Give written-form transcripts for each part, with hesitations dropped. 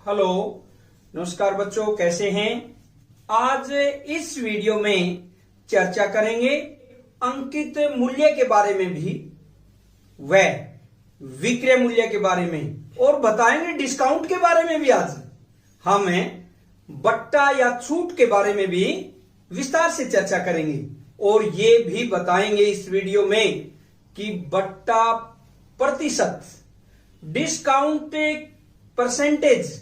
Hello, नमस्कार बच्चों, कैसे हैं। आज इस वीडियो में चर्चा करेंगे अंकित मूल्य के बारे में भी व विक्रय मूल्य के बारे में और बताएंगे डिस्काउंट के बारे में भी। आज हमें बट्टा या छूट के बारे में भी विस्तार से चर्चा करेंगे और ये भी बताएंगे इस वीडियो में कि बट्टा प्रतिशत डिस्काउंट परसेंटेज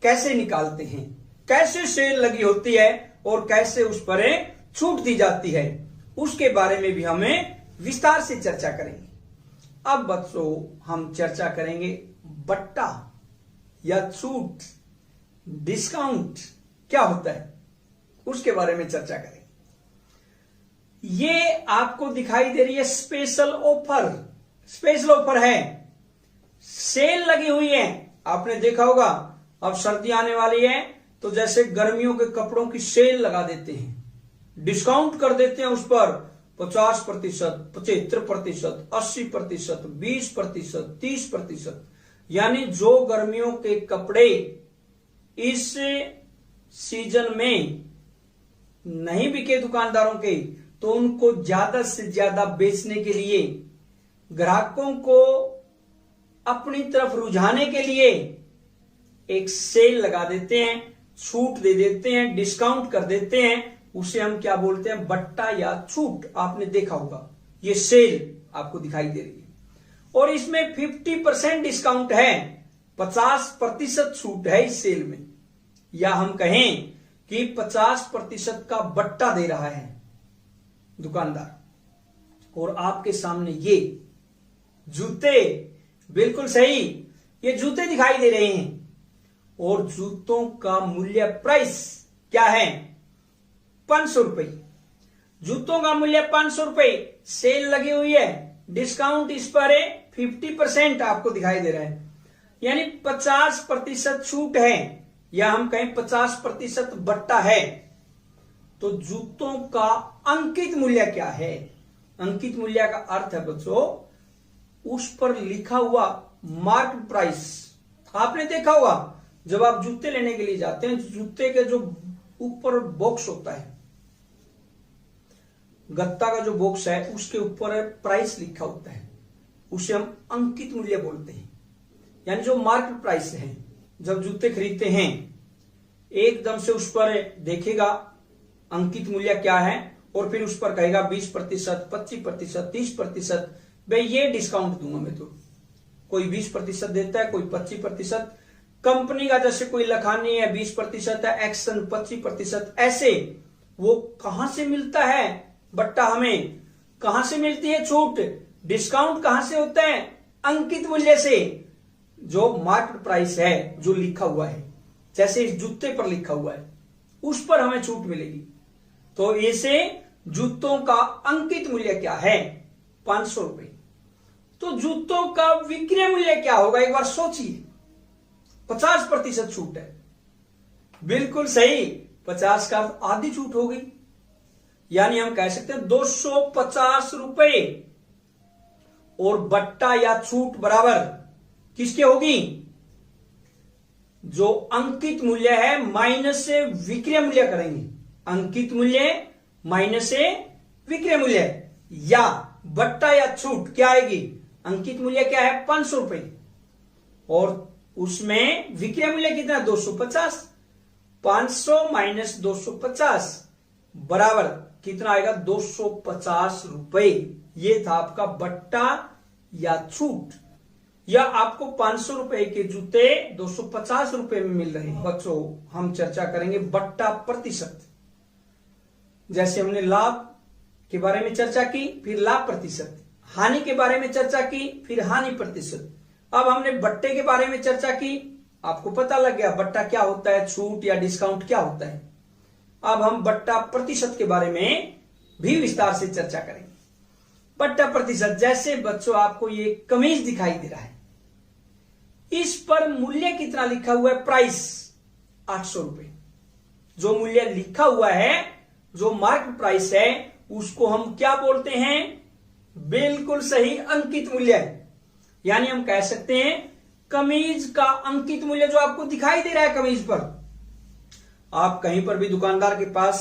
कैसे निकालते हैं, कैसे सेल लगी होती है और कैसे उस पर छूट दी जाती है, उसके बारे में भी हमें विस्तार से चर्चा करेंगे। अब बच्चों हम चर्चा करेंगे बट्टा या छूट डिस्काउंट क्या होता है, उसके बारे में चर्चा करेंगे। ये आपको दिखाई दे रही है स्पेशल ऑफर। स्पेशल ऑफर है, सेल लगी हुई है। आपने देखा होगा अब सर्दी आने वाली है तो जैसे गर्मियों के कपड़ों की सेल लगा देते हैं, डिस्काउंट कर देते हैं उस पर 50%, 75%, 80%, 20%, 30%। यानी जो गर्मियों के कपड़े इस सीजन में नहीं बिके दुकानदारों के, तो उनको ज्यादा से ज्यादा बेचने के लिए, ग्राहकों को अपनी तरफ रुझाने के लिए एक सेल लगा देते हैं, छूट दे देते हैं, डिस्काउंट कर देते हैं। उसे हम क्या बोलते हैं, बट्टा या छूट। आपने देखा होगा ये सेल आपको दिखाई दे रही है और इसमें 50% डिस्काउंट है, 50% छूट है इस सेल में, या हम कहें कि 50% का बट्टा दे रहा है दुकानदार। और आपके सामने ये जूते, बिल्कुल सही, ये जूते दिखाई दे रहे हैं और जूतों का मूल्य प्राइस क्या है, 500 रुपए। जूतों का मूल्य 500 रुपए, सेल लगी हुई है, डिस्काउंट इस पर है 50% आपको दिखाई दे रहा है, यानी 50% छूट है, या हम कहें 50% बट्टा है। तो जूतों का अंकित मूल्य क्या है। अंकित मूल्य का अर्थ है बच्चों उस पर लिखा हुआ मार्क प्राइस। आपने देखा होगा जब आप जूते लेने के लिए जाते हैं, जूते के जो ऊपर बॉक्स होता है, गत्ता का जो बॉक्स है, उसके ऊपर प्राइस लिखा होता है, उसे हम अंकित मूल्य बोलते हैं। यानी जो मार्केट प्राइस है, जब जूते खरीदते हैं एकदम से उस पर देखेगा अंकित मूल्य क्या है और फिर उस पर कहेगा 20%, 25%, 30%। भाई ये डिस्काउंट दूंगा मैं, तो कोई 20% देता है, कोई 25%। कंपनी का जैसे कोई लखानी है 20% है, एक्शन 25%, ऐसे वो कहां से मिलता है बट्टा, हमें कहां से मिलती है छूट, डिस्काउंट कहां से होता है, अंकित मूल्य से। जो मार्केट प्राइस है जो लिखा हुआ है, जैसे इस जूते पर लिखा हुआ है, उस पर हमें छूट मिलेगी। तो इसे जूतों का अंकित मूल्य क्या है, 500 रुपए। तो जूतों का विक्रय मूल्य क्या होगा, एक बार सोचिए। 50% छूट है, बिल्कुल सही, 50 का आधी छूट हो गई, यानी हम कह सकते हैं 250 रुपए। और बट्टा या छूट बराबर किसके होगी, जो अंकित मूल्य है माइनस से विक्रय मूल्य करेंगे। अंकित मूल्य माइनस से विक्रय मूल्य, या बट्टा या छूट क्या आएगी, अंकित मूल्य क्या है 500 रुपए और उसमें विक्रय मूल्य कितना, 250। 500 माइनस 250 बराबर कितना आएगा, 250 रुपए। ये था आपका बट्टा या छूट। या आपको 500 रुपए के जूते 250 रुपए में मिल रहे हैं। बच्चों हम चर्चा करेंगे बट्टा प्रतिशत। जैसे हमने लाभ के बारे में चर्चा की, फिर लाभ प्रतिशत, हानि के बारे में चर्चा की, फिर हानि प्रतिशत। अब हमने बट्टे के बारे में चर्चा की, आपको पता लग गया बट्टा क्या होता है, छूट या डिस्काउंट क्या होता है। अब हम बट्टा प्रतिशत के बारे में भी विस्तार से चर्चा करेंगे। बट्टा प्रतिशत, जैसे बच्चों आपको ये कमीज दिखाई दे रहा है, इस पर मूल्य कितना लिखा हुआ है, प्राइस 800 रुपए। जो मूल्य लिखा हुआ है, जो मार्केट प्राइस है, उसको हम क्या बोलते हैं, बिल्कुल सही, अंकित मूल्य। यानी हम कह सकते हैं कमीज का अंकित मूल्य जो आपको दिखाई दे रहा है कमीज पर, आप कहीं पर भी दुकानदार के पास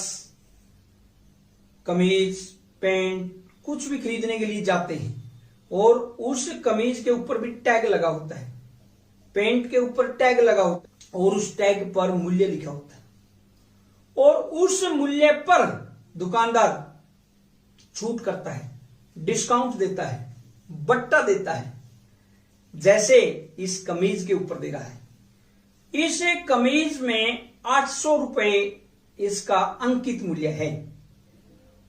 कमीज, पैंट कुछ भी खरीदने के लिए जाते हैं और उस कमीज के ऊपर भी टैग लगा होता है, पैंट के ऊपर टैग लगा होता है और उस टैग पर मूल्य लिखा होता है और उस मूल्य पर दुकानदार छूट करता है, डिस्काउंट देता है, बट्टा देता है, जैसे इस कमीज के ऊपर दे रहा है। इस कमीज में 800 रुपए इसका अंकित मूल्य है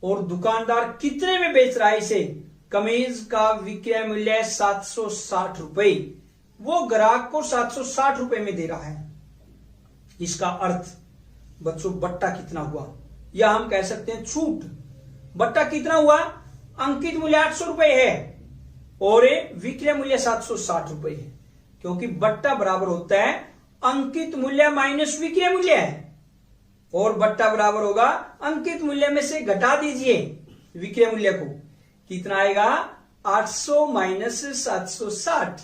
और दुकानदार कितने में बेच रहा है इसे? कमीज का विक्रय मूल्य 760 रुपए, वो ग्राहक को 760 रुपए में दे रहा है। इसका अर्थ बच्चों बट्टा कितना हुआ, या हम कह सकते हैं छूट। बट्टा कितना हुआ? अंकित मूल्य 800 रुपए है और विक्रय मूल्य 760 रुपए है, क्योंकि बट्टा बराबर होता है अंकित मूल्य माइनस विक्रय मूल्य है और बट्टा बराबर होगा अंकित मूल्य में से घटा दीजिए विक्रय मूल्य को, कितना आएगा? 800 माइनस 760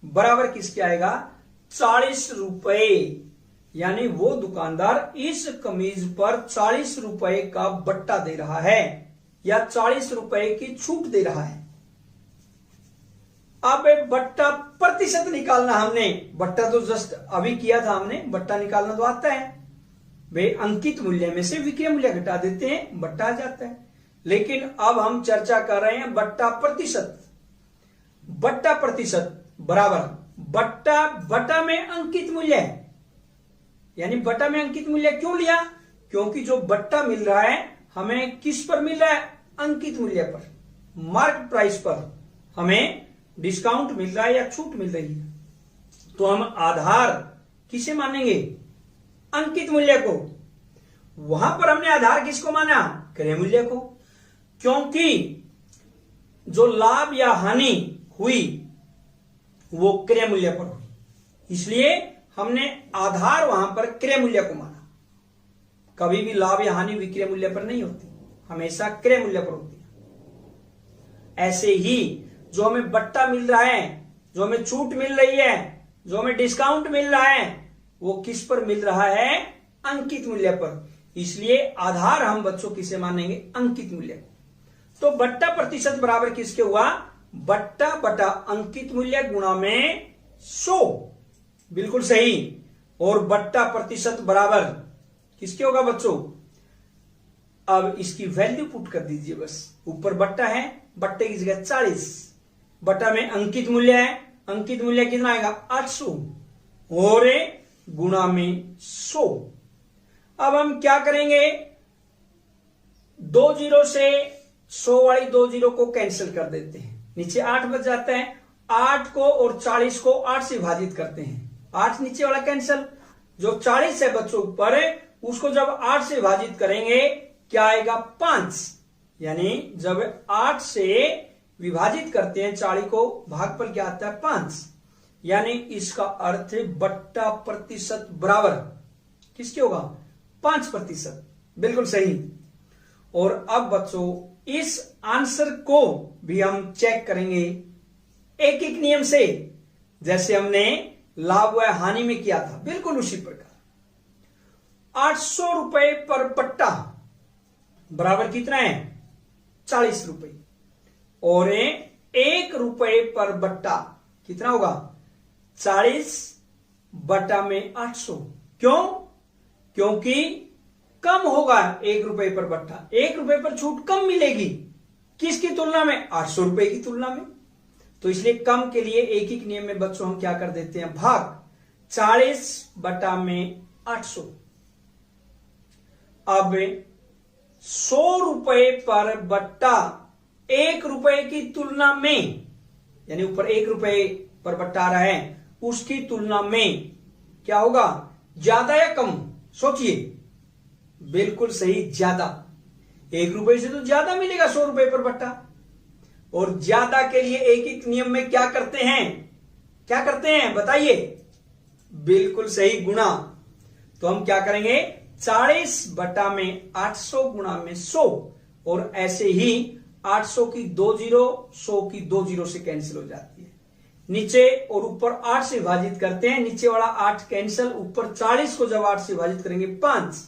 बराबर किसके आएगा? 40 रुपए। यानी वो दुकानदार इस कमीज पर 40 रुपए का बट्टा दे रहा है या 40 रुपए की छूट दे रहा है। अब बट्टा प्रतिशत निकालना, हमने बट्टा तो जस्ट अभी किया था हमने, बट्टा निकालना तो आता है वे, अंकित मूल्य में से विक्रय मूल्य घटा देते हैं, बट्टा आ जाता है। लेकिन अब हम चर्चा कर रहे हैं बट्टा प्रतिशत। बट्टा प्रतिशत बराबर बट्टा बटा में अंकित मूल्य है, यानी बटा में अंकित मूल्य क्यों लिया? क्योंकि जो बट्टा मिल रहा है हमें किस पर मिल रहा है? अंकित मूल्य पर, मार्क प्राइस पर हमें डिस्काउंट मिल रहा है या छूट मिल रही है। तो हम आधार किसे मानेंगे? अंकित मूल्य को। वहां पर हमने आधार किसको माना? क्रय मूल्य को, क्योंकि जो लाभ या हानि हुई वो क्रय मूल्य पर हुई, इसलिए हमने आधार वहां पर क्रय मूल्य को माना। कभी भी लाभ या हानि विक्रय मूल्य पर नहीं होती, हमेशा क्रय मूल्य पर होती है। ऐसे ही जो हमें बट्टा मिल रहा है, जो हमें छूट मिल रही है, जो हमें डिस्काउंट मिल रहा है, वो किस पर मिल रहा है? अंकित मूल्य पर। इसलिए आधार हम बच्चों किसे मानेंगे? अंकित मूल्य। तो बट्टा प्रतिशत बराबर किसके हुआ? बट्टा बटा अंकित मूल्य गुणा में 100, बिल्कुल सही। और बट्टा प्रतिशत बराबर किसके होगा बच्चों? अब इसकी वैल्यू पुट कर दीजिए बस। ऊपर बट्टा है, बट्टे की जगह 40, बट्टा में अंकित मूल्य है, अंकित मूल्य कितना आएगा? 800 और गुणा में 100। अब हम क्या करेंगे? 2 जीरो से 100 वाली 2 जीरो को कैंसिल कर देते हैं, नीचे 8 बच जाता है। 8 को और 40 को 8 से विभाजित करते हैं, 8 नीचे वाला कैंसिल। जो 40 है बच्चों ऊपर, उसको जब 8 से विभाजित करेंगे क्या आएगा? 5। यानी जब 8 से विभाजित करते हैं 40 को, भागफल क्या आता है? 5। यानी इसका अर्थ बट्टा प्रतिशत बराबर किसके होगा? 5%। बिल्कुल सही। और अब बच्चों इस आंसर को भी हम चेक करेंगे एक एक नियम से, जैसे हमने लाभ व हानि में किया था, बिल्कुल उसी प्रकार। 800 रुपए पर बट्टा बराबर कितना है? 40 रुपए। और 1 रुपए पर बट्टा कितना होगा? 40 बटा में 800। क्यों? क्योंकि कम होगा 1 रुपए पर बट्टा, 1 रुपए पर छूट कम मिलेगी। किसकी तुलना में? 800 रुपए की तुलना में। तो इसलिए कम के लिए एक एक नियम में बच्चों हम क्या कर देते हैं? भाग 40 बटा में 800। अब 100 रुपए पर बट्टा 1 रुपए की तुलना में, यानी ऊपर 1 रुपए पर बट्टा आ रहा है, उसकी तुलना में क्या होगा? ज्यादा या कम? सोचिए। बिल्कुल सही, ज्यादा। 1 रुपए से तो ज्यादा मिलेगा 100 रुपए पर बट्टा। और ज्यादा के लिए एक एक नियम में क्या करते हैं? क्या करते हैं बताइए? बिल्कुल सही, गुणा। तो हम क्या करेंगे? 40 बटा में 800 गुणा में 100। और ऐसे ही 800 की 2 जीरो 100 की 2 जीरो से कैंसिल हो जाती है। नीचे और ऊपर 8 से विभाजित करते हैं, नीचे वाला 8 कैंसिल, ऊपर 40 को जब 8 से विभाजित करेंगे 5,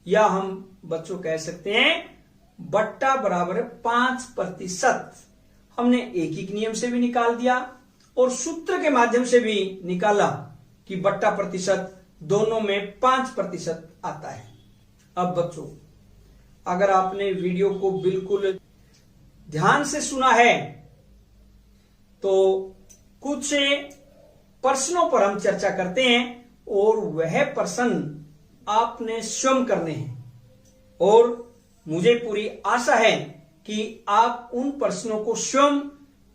या हम बच्चों कह सकते हैं बट्टा बराबर 5%। हमने एक ही नियम से भी निकाल दिया और सूत्र के माध्यम से भी निकाला कि बट्टा प्रतिशत दोनों में 5% आता है। अब बच्चों, अगर आपने वीडियो को बिल्कुल ध्यान से सुना है तो कुछ प्रश्नों पर हम चर्चा करते हैं और वह प्रश्न आपने स्वयं करने हैं, और मुझे पूरी आशा है कि आप उन प्रश्नों को स्वयं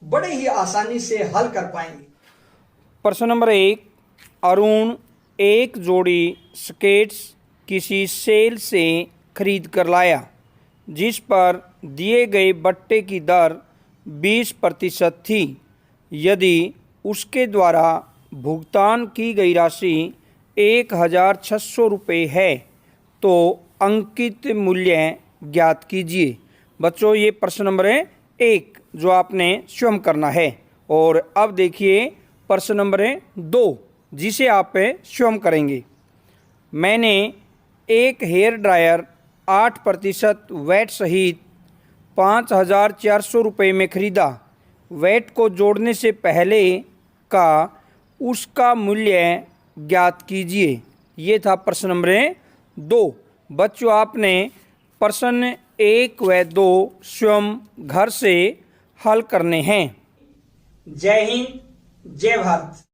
बड़े ही आसानी से हल कर पाएंगे। प्रश्न नंबर 1, अरुण एक जोड़ी स्केट्स किसी सेल से खरीद कर लाया जिस पर दिए गए बट्टे की दर 20% थी। यदि उसके द्वारा भुगतान की गई राशि 1600 रुपये है तो अंकित मूल्य ज्ञात कीजिए। बच्चों, ये प्रश्न नंबर 1 जो आपने स्वयं करना है। और अब देखिए प्रश्न नंबर 2 जिसे आप स्वयं करेंगे। मैंने एक हेयर ड्रायर 8% वैट सहित 5400 रुपये में ख़रीदा। वैट को जोड़ने से पहले का उसका मूल्य ज्ञात कीजिए। ये था प्रश्न नंबर 2। बच्चों, आपने प्रश्न 1 व 2 स्वयं घर से हल करने हैं। जय हिंद, जय भारत।